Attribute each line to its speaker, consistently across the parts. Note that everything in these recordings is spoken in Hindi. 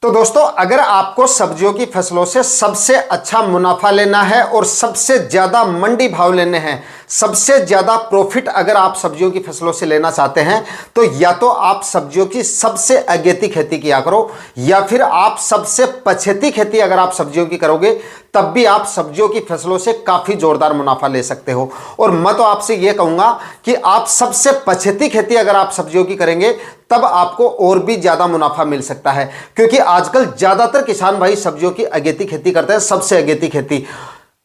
Speaker 1: तो दोस्तों, अगर आपको सब्जियों की फसलों से सबसे अच्छा मुनाफा लेना है और सबसे ज़्यादा मंडी भाव लेने हैं, सबसे ज़्यादा प्रॉफिट अगर आप सब्जियों की फसलों से लेना चाहते हैं, तो या तो आप सब्जियों की सबसे अगेती खेती किया करो, या फिर आप सबसे पछेती खेती अगर आप सब्जियों की करोगे तब भी आप सब्जियों की फसलों से काफ़ी ज़ोरदार मुनाफा ले सकते हो। और मैं तो आपसे ये कहूँगा कि आप सबसे पछेती खेती अगर आप सब्जियों की करेंगे तब आपको और भी ज़्यादा मुनाफा मिल सकता है, क्योंकि आजकल ज़्यादातर किसान भाई सब्जियों की अगेती खेती करते हैं। सबसे अगेती खेती,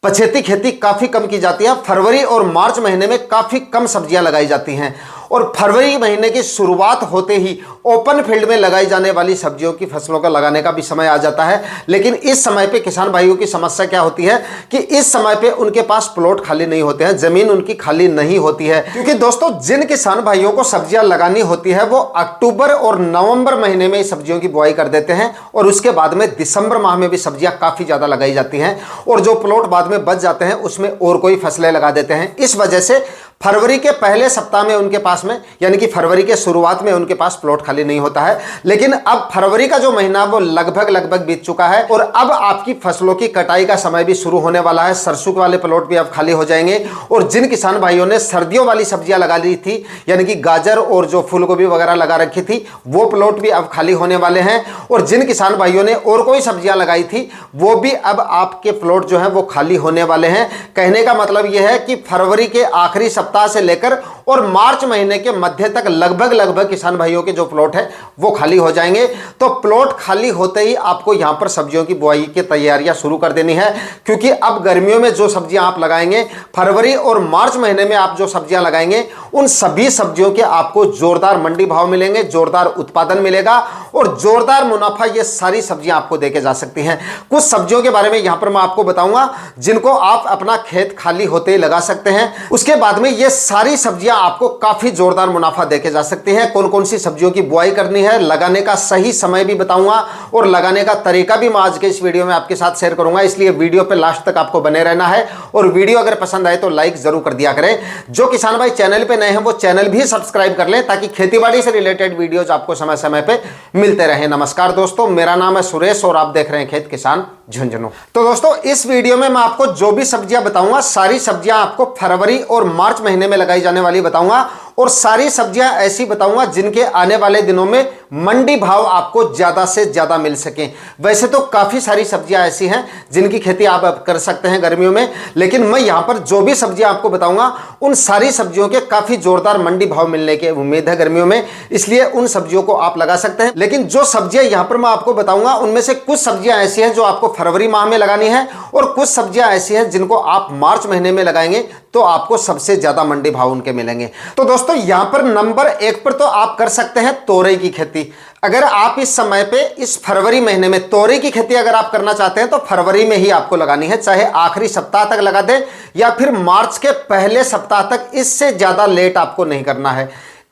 Speaker 1: पछेती खेती काफ़ी कम की जाती है। फरवरी और मार्च महीने में काफ़ी कम सब्जियां लगाई जाती हैं, और फरवरी महीने की शुरुआत होते ही ओपन फील्ड में लगाई जाने वाली सब्जियों की फसलों का लगाने का भी समय आ जाता है। लेकिन इस समय पे किसान भाइयों की समस्या क्या होती है कि इस समय पे उनके पास प्लॉट खाली नहीं होते हैं, जमीन उनकी खाली नहीं होती है। क्योंकि दोस्तों, जिन किसान भाइयों को सब्जियां लगानी होती है वो अक्टूबर और नवंबर महीने में सब्जियों की बुआई कर देते हैं, और उसके बाद में दिसंबर माह में भी सब्जियां काफ़ी ज़्यादा लगाई जाती हैं, और जो प्लॉट बाद में बच जाते हैं उसमें और कोई फसलें लगा देते हैं। इस वजह से फरवरी के पहले सप्ताह में उनके पास में, यानी कि फरवरी के शुरुआत में उनके पास प्लॉट खाली नहीं होता है। लेकिन अब फरवरी का जो महीना वो लगभग बीत चुका है, और अब आपकी फसलों की कटाई का समय भी शुरू होने वाला है। सरसों वाले प्लॉट भी अब खाली हो जाएंगे, और जिन किसान भाइयों ने सर्दियों वाली सब्जियां लगा ली थी, यानी कि गाजर और जो फूलगोभी वगैरह लगा रखी थी, वो प्लॉट भी अब खाली होने वाले हैं। और जिन किसान भाइयों ने और कोई सब्जियां लगाई थी वो भी अब आपके प्लॉट जो है वो खाली होने वाले हैं। कहने का मतलब यह है कि फरवरी के आखिरी सप्ताह से लेकर और मार्च महीने के मध्य तक लगभग किसान भाइयों के जो प्लॉट है वो खाली हो जाएंगे। तो प्लॉट खाली होते ही आपको यहां पर सब्जियों की बुआई की तैयारियां शुरू कर देनी है, क्योंकि अब गर्मियों में जो सब्जियां आप लगाएंगे, फरवरी और मार्च महीने में आप जो सब्जियां लगाएंगे, उन सभी सब्जियों के आपको जोरदार मंडी भाव मिलेंगे, जोरदार उत्पादन मिलेगा और जोरदार मुनाफा ये सारी सब्जियां आपको देके जा सकती हैं। कुछ सब्जियों के बारे में यहां पर मैं आपको बताऊंगा जिनको आप अपना खेत खाली होते ही लगा सकते हैं। उसके बाद में ये सारी सब्जियां आपको काफी जोरदार मुनाफा देके जा सकती हैं। कौन कौन सी सब्जियों की बुआई करनी है, लगाने का सही समय भी बताऊंगा, और लगाने का तरीका भी मैं आज के इस वीडियो में आपके साथ शेयर करूंगा। इसलिए वीडियो पे लास्ट तक आपको बने रहना है, और वीडियो अगर पसंद आए तो लाइक जरूर कर दिया करें। जो किसान भाई चैनल पे नए हैं वो चैनल भी सब्सक्राइब कर लें, ताकि खेतीबाड़ी से रिलेटेड वीडियोज आपको समय समय पे मिलते रहे। नमस्कार दोस्तों, मेरा नाम है सुरेश और आप देख रहे हैं खेत किसान झुंझुनू। तो दोस्तों, इस वीडियो में मैं आपको जो भी सब्जियां बताऊंगा, सारी सब्जियां आपको फरवरी और मार्च महीने में लगाई जाने वाली बताऊंगा, और सारी सब्जियां ऐसी बताऊंगा जिनके आने वाले दिनों में मंडी भाव आपको ज्यादा से ज्यादा मिल सके। वैसे तो काफी सारी सब्जियां ऐसी हैं जिनकी खेती आप कर सकते हैं गर्मियों में, लेकिन मैं यहां पर जो भी सब्जियां आपको बताऊंगा उन सारी सब्जियों के काफी जोरदार मंडी भाव मिलने की उम्मीद है गर्मियों में, इसलिए उन सब्जियों को आप लगा सकते हैं। लेकिन जो सब्जियां यहां पर मैं आपको बताऊंगा उनमें से कुछ सब्जियां ऐसी हैं जो आपको फरवरी माह में लगानी है, और कुछ सब्जियां ऐसी हैं जिनको आप मार्च महीने में लगाएंगे तो आपको सबसे ज्यादा मंडी भाव उनके मिलेंगे। तो दोस्तों, यहां पर नंबर 1 पर तो आप कर सकते हैं तोरई की खेती। अगर आप इस समय पे इस फरवरी महीने में तोरई की खेती अगर आप करना चाहते हैं तो फरवरी में ही आपको लगानी है, चाहे आखिरी सप्ताह तक लगा दें या फिर मार्च के पहले सप्ताह तक, इससे ज्यादा लेट आपको नहीं करना है।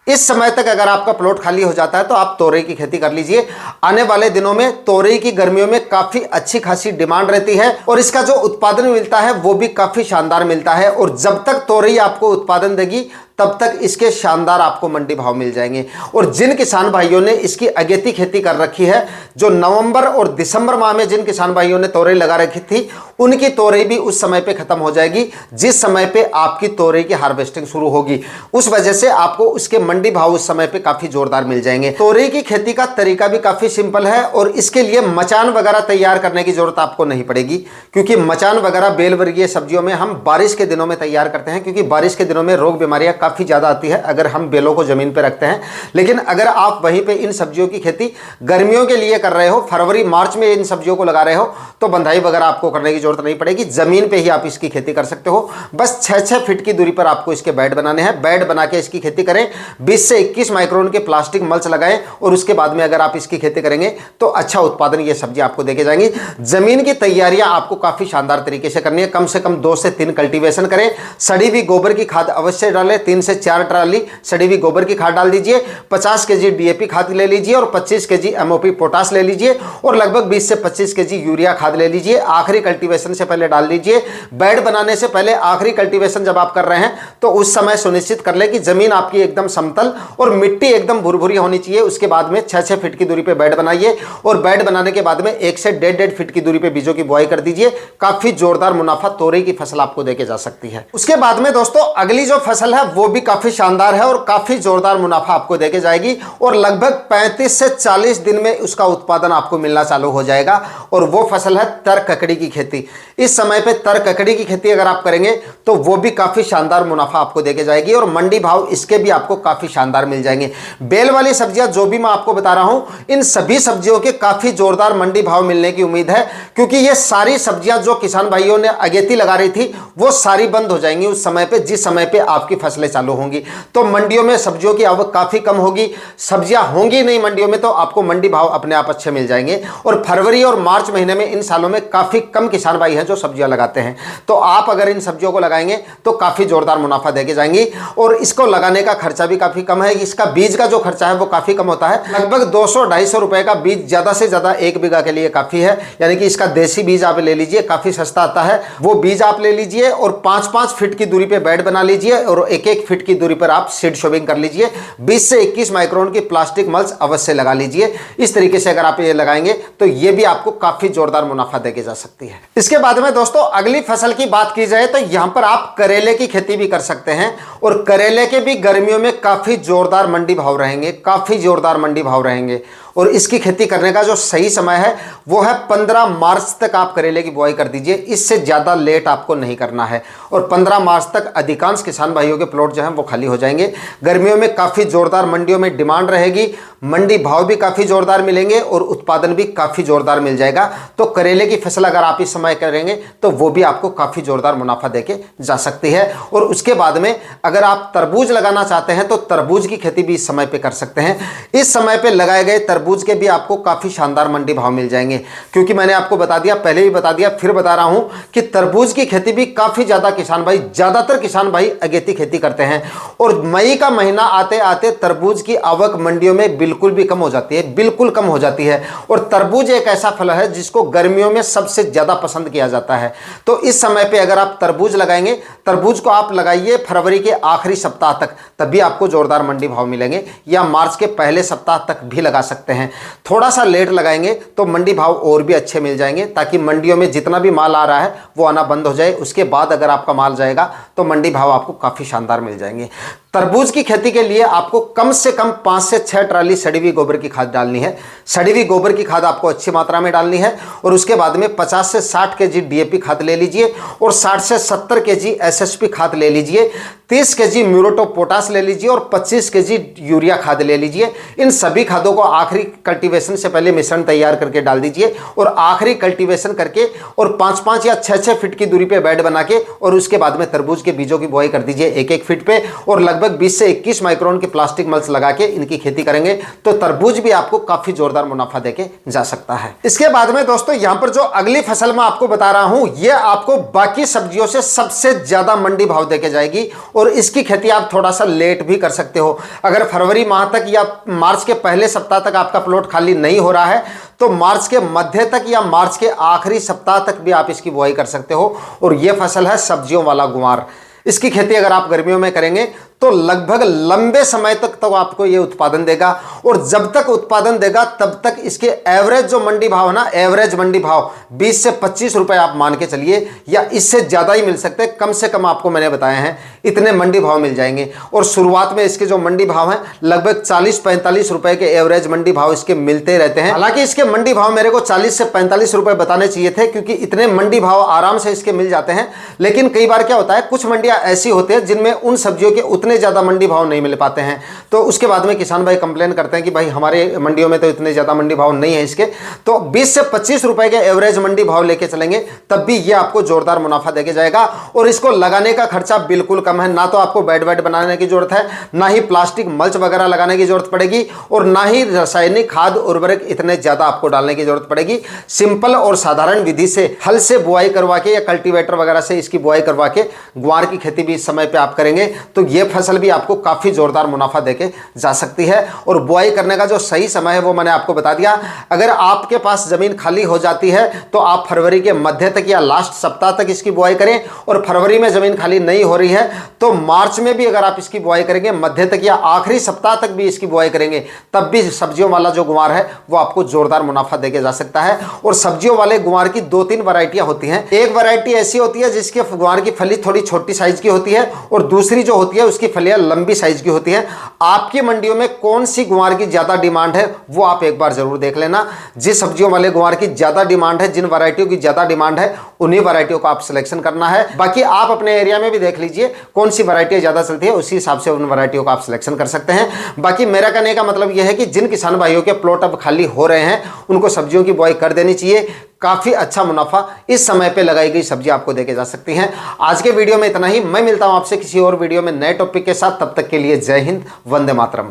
Speaker 1: इस समय तक अगर आपका प्लॉट खाली हो जाता है तो आप तोरई की खेती कर लीजिए। आने वाले दिनों में तोरई की गर्मियों में काफी अच्छी खासी डिमांड रहती है, और इसका जो उत्पादन मिलता है वो भी काफी शानदार मिलता है। और जब तक तोरई आपको उत्पादन देगी तब तक इसके शानदार आपको मंडी भाव मिल जाएंगे। और जिन किसान भाइयों ने इसकी अगेती खेती कर रखी है, जो नवंबर और दिसंबर माह में जिन किसान भाइयों ने तोरई लगा रखी थी, उनकी तोरई भी उस समय पे खत्म हो जाएगी जिस समय पे आपकी तोरई की हार्वेस्टिंग शुरू होगी। उस वजह से आपको उसके मंडी भाव उस समय पे काफी जोरदार मिल जाएंगे। तोरई की खेती का तरीका भी काफी सिंपल है, और इसके लिए मचान वगैरह तैयार करने की जरूरत आपको नहीं पड़ेगी, क्योंकि मचान वगैरह बेल वर्गीय सब्जियों में हम बारिश के दिनों में तैयार करते हैं, क्योंकि बारिश के दिनों में रोग बीमारियां काफी ज्यादा आती है अगर हम बेलों को जमीन पे रखते हैं। लेकिन अगर आप वहीं पे इन सब्जियों की खेती गर्मियों के लिए कर रहे हो, फरवरी मार्च में इन सब्जियों को लगा रहे हो, तो बंधाई वगैरह आपको करने की जरूरत नहीं पड़ेगी, जमीन पे ही आप इसकी खेती कर सकते हो। बस 6-6 फीट की दूरी पर आपको इसके बेड बनाने हैं। बेड बना के इसकी खेती करें, 20 से 21 माइक्रोन के प्लास्टिक मल्च लगाएं, और उसके बाद में अगर आप इसकी खेती करेंगे तो अच्छा उत्पादन ये सब्जी आपको देके जाएंगी। जमीन की तैयारियां आपको काफी शानदार तरीके से करनी है। कम से कम 2 से 3 कल्टीवेशन करें। सड़ी हुई गोबर की खाद अवश्य डालें। 3 3 से 4 ट्राली सड़ी हुई गोबर की खाद डाल दीजिए, 50 केजी डीएपी खाद ले लीजिए और 25 केजी एमओपी पोटास ले लीजिए और लगभग 20 से 25 केजी यूरिया खाद ले लीजिए। आखिरी कल्टीवेशन से पहले डाल दीजिए। बेड बनाने से पहले आखिरी कल्टीवेशन जब आप कर रहे हैं तो उस समय सुनिश्चित कर ले कि जमीन आपकी एकदम समतल और मिट्टी एकदम भुरभुरी होनी चाहिए। उसके बाद में 6-6 फीट की दूरी पे बेड बनाइए और बेड बनाने के बाद में 1 से 1.5 फीट की दूरी पे बीजों की बुआई कर दीजिए। काफी जोरदार मुनाफा तोरई की फसल आपको देके जा सकती है। उसके बाद में दोस्तों अगली जो फसल है वो भी काफी शानदार है और काफी जोरदार मुनाफा आपको देके जाएगी और लगभग 35 से 40 दिन में उसका उत्पादन आपको मिलना चालू हो जाएगा और वो फसल है तर ककड़ी की खेती। इस समय पे तर ककड़ी की खेती अगर आप करेंगे तो वो भी काफी शानदार मुनाफा आपको देके जाएगी और मंडी भाव इसके भी आपको काफी शानदार मिल जाएंगे। बेल वाली सब्जियां जो भी मैं आपको बता रहा हूं, इन सभी सब्जियों के काफी जोरदार मंडी भाव मिलने की उम्मीद है, क्योंकि ये सारी सब्जियां जो किसान भाइयों ने अगेती लगा रही थी वो सारी बंद हो जाएंगी उस समय पे, जिस समय पे आपकी फसलें चालू होंगी। तो मंडियों में सब्जियों की आवक काफी कम होगी, सब्जियां होंगी नहीं मंडियों में, तो आपको मंडी भाव अपने आप अच्छे मिल जाएंगे। और फरवरी और मार्च महीने में इन सालों में काफी कम किसान भाई हैं जो सब्जियां लगाते हैं, तो आप अगर इन सब्जियों को लगाएंगे तो काफी जोरदार मुनाफा देके जाएंगी। और इसको लगाने का खर्चा भी काफी कम है, इसका बीज का जो खर्चा है वो काफी कम होता है। लगभग 200-250 रुपए का बीज ज्यादा से ज्यादा 1 बीघा के लिए काफी है, यानी कि इसका देसी बीज आप ले लीजिए, काफी सस्ता आता है। वो बीज आप ले लीजिए और 5-5 फीट की दूरी पे बेड बना लीजिए और 1-1 फीट की दूरी पर आप सीड शोविंग कर लीजिए। 20 से 21 माइक्रोन की प्लास्टिक मल्च अवश्य लगा लीजिए। इस तरीके से अगर आप ये लगाएंगे तो ये भी आपको काफी जोरदार मुनाफा देके जा सकती है। इसके बाद में दोस्तों अगली फसल की बात की जाए तो यहां पर आप करेले की खेती भी कर सकते हैं और करेले के भी गर्मियों में काफी जोरदार मंडी भाव रहेंगे, काफी जोरदार मंडी भाव रहेंगे। और इसकी खेती करने का जो सही समय है वो है 15 मार्च तक आप करेले की बुआई कर दीजिए, इससे ज़्यादा लेट आपको नहीं करना है। और 15 मार्च तक अधिकांश किसान भाइयों के प्लॉट जो हैं वो खाली हो जाएंगे। गर्मियों में काफ़ी ज़ोरदार मंडियों में डिमांड रहेगी, मंडी भाव भी काफ़ी ज़ोरदार मिलेंगे और उत्पादन भी काफ़ी ज़ोरदार मिल जाएगा। तो करेले की फसल अगर आप इस समय करेंगे तो वो भी आपको काफ़ी ज़ोरदार मुनाफा देके जा सकती है। और उसके बाद में अगर आप तरबूज लगाना चाहते हैं तो तरबूज की खेती भी इस समय पे कर सकते हैं। इस समय पे लगाए गए तरबूज के भी आपको काफ़ी शानदार मंडी भाव मिल जाएंगे, क्योंकि मैंने आपको बता दिया, पहले भी बता दिया, फिर बता रहा हूं कि तरबूज की खेती भी काफ़ी ज़्यादा किसान भाई, ज़्यादातर किसान भाई अगेती खेती करते हैं। और मई का महीना आते आते तरबूज की आवक मंडियों में बिल्कुल भी कम हो जाती है, बिल्कुल कम हो जाती है। और तरबूज एक ऐसा फल है जिसको गर्मियों में सबसे ज़्यादा पसंद किया जाता है। तो इस समय पे अगर आप तरबूज लगाएंगे, तरबूज को आप लगाइए फरवरी के आखिरी सप्ताह तक, तभी आपको जोरदार मंडी भाव मिलेंगे, या मार्च के पहले सप्ताह तक भी लगा सकते हैं। थोड़ा सा लेट लगाएंगे तो मंडी भाव और भी अच्छे मिल जाएंगे, ताकि मंडियों में जितना भी माल आ रहा है वो आना बंद हो जाए। उसके बाद अगर आपका माल जाएगा तो मंडी भाव आपको काफ़ी शानदार मिल जाएंगे। तरबूज की खेती के लिए आपको कम से कम 5 से 6 ट्राली सड़ी हुई गोबर की खाद डालनी है। सड़ी हुई गोबर की खाद आपको अच्छी मात्रा में डालनी है। और उसके बाद में 50 से 60 केजी डीएपी खाद ले लीजिए और 60 से 70 केजी एसएसपी खाद ले लीजिए, 30 केजी म्यूरेट ऑफ पोटास ले लीजिए और 25 केजी यूरिया खाद ले लीजिए। इन सभी खादों को आखिरी कल्टीवेशन से पहले मिश्रण तैयार करके डाल दीजिए और आखिरी कल्टीवेशन करके और 5-5 या 6-6 फीट की दूरी पे बेड बना के और उसके बाद में तरबूज के बीजों की बुआई कर दीजिए 1-1 फीट पे और लगभग 20 से 21 माइक्रोन की प्लास्टिक मल्च लगा के इनकी खेती करेंगे तो तरबूज भी आपको काफी जोरदार मुनाफा देके जा सकता है। इसके बाद में दोस्तों यहां पर जो अगली फसल मैं आपको बता रहा हूं, ये आपको बाकी सब्जियों से सबसे ज्यादा मंडी भाव देके जाएगी और इसकी खेती आप थोड़ा सा लेट भी कर सकते हो। अगर फरवरी माह तक या मार्च के पहले सप्ताह तक आपका प्लॉट खाली नहीं हो रहा है तो मार्च के मध्य तक या मार्च के आखिरी सप्ताह तक भी आप इसकी बुआई कर सकते हो। और यह फसल है सब्जियों वाला गुआर। इसकी खेती अगर आप गर्मियों में करेंगे तो लगभग लंबे समय तक तो आपको ये उत्पादन देगा और जब तक उत्पादन देगा तब तक इसके एवरेज जो मंडी भाव है ना, एवरेज मंडी भाव 20 से 25 रुपए आप मान के चलिए, या इससे ज़्यादा ही मिल सकते हैं। कम से कम आपको मैंने बताए हैं इतने मंडी भाव मिल जाएंगे। और शुरुआत में इसके जो मंडी भाव हैं लगभग 40-45 रुपए के एवरेज मंडी भाव इसके मिलते रहते हैं। हालांकि इसके मंडी भाव मेरे को 40 से 45 रुपए बताने चाहिए थे, क्योंकि इतने मंडी भाव आराम से इसके मिल जाते हैं। लेकिन कई बार क्या होता है, कुछ मंडियां ऐसी होती है जिनमें उन सब्जियों के उतने ज़्यादा मंडी भाव नहीं मिल पाते हैं, तो उसके बाद में किसान भाई कंप्लेन करते हैं कि भाई हमारे मंडियों में तो इतने ज़्यादा मंडी भाव नहीं है इसके। तो 20 से 25 रुपए के एवरेज मंडी भाव लेके चलेंगे तब भी ये आपको जोरदार मुनाफा देके जाएगा। और इसको लगाने का खर्चा बिल्कुल कम है, ना तो आपको बेड वेड बनाने की जरूरत है, ना ही प्लास्टिक मल्च वगैरह लगाने की जरूरत पड़ेगी और ना ही रासायनिक खाद उर्वरक इतने ज़्यादा आपको डालने की जरूरत पड़ेगी। सिंपल और साधारण विधि से हल से बुआई करवा के या कल्टीवेटर वगैरह से इसकी बुआई करवा के ग्वार की खेती भी इस समय पे आप करेंगे तो ये फसल भी आपको काफ़ी ज़ोरदार मुनाफा देके जा सकती है। और बुआई करने का जो सही समय है वो मैंने आपको बता दिया। अगर आपके पास ज़मीन खाली हो जाती है तो आप फरवरी के मध्य तक या लास्ट सप्ताह तक इसकी बुआई करें, और फरवरी में ज़मीन खाली नहीं हो रही है तो मार्च में भी अगर आप इसकी बुआई करेंगे, मध्य तक या आखिरी सप्ताह तक भी इसकी बुआई करेंगे, तब भी सब्जियों वाला जो गुआर है वो आपको जोरदार मुनाफा देके जा सकता है। और सब्जियों वाले गुआर की 2-3 वैरायटियां होती हैं। एक वैरायटी ऐसी होती है जिसके गुआर की फली थोड़ी छोटी साइज की होती है, और दूसरी जो होती है उसकी फलियां लंबी साइज की होती है। आपकी मंडियों में कौन सी गुआर की ज्यादा डिमांड है वो आप एक बार जरूर देख लेना। जिस सब्जियों वाले गुआर की ज्यादा डिमांड है, जिन वैरायटियों की ज्यादा डिमांड है, उन्हीं वैरायटियों का आप सिलेक्शन करना है। बाकी आप अपने एरिया में भी देख लीजिए कौन सी वैरायटी ज्यादा चलती है, उसी हिसाब से उन वैरायटियों का आप सिलेक्शन कर सकते हैं। बाकी मेरा कहने का मतलब यह है कि जिन किसान भाइयों के प्लॉट अब खाली हो रहे हैं उनको सब्जियों की बुआई कर देनी चाहिए। काफी अच्छा मुनाफा इस समय पे लगाई गई सब्जी आपको देके जा सकती हैं। आज के वीडियो में इतना ही। मैं मिलता हूं आपसे किसी और वीडियो में नए टॉपिक के साथ। तब तक के लिए जय हिंद, वंदे मातरम।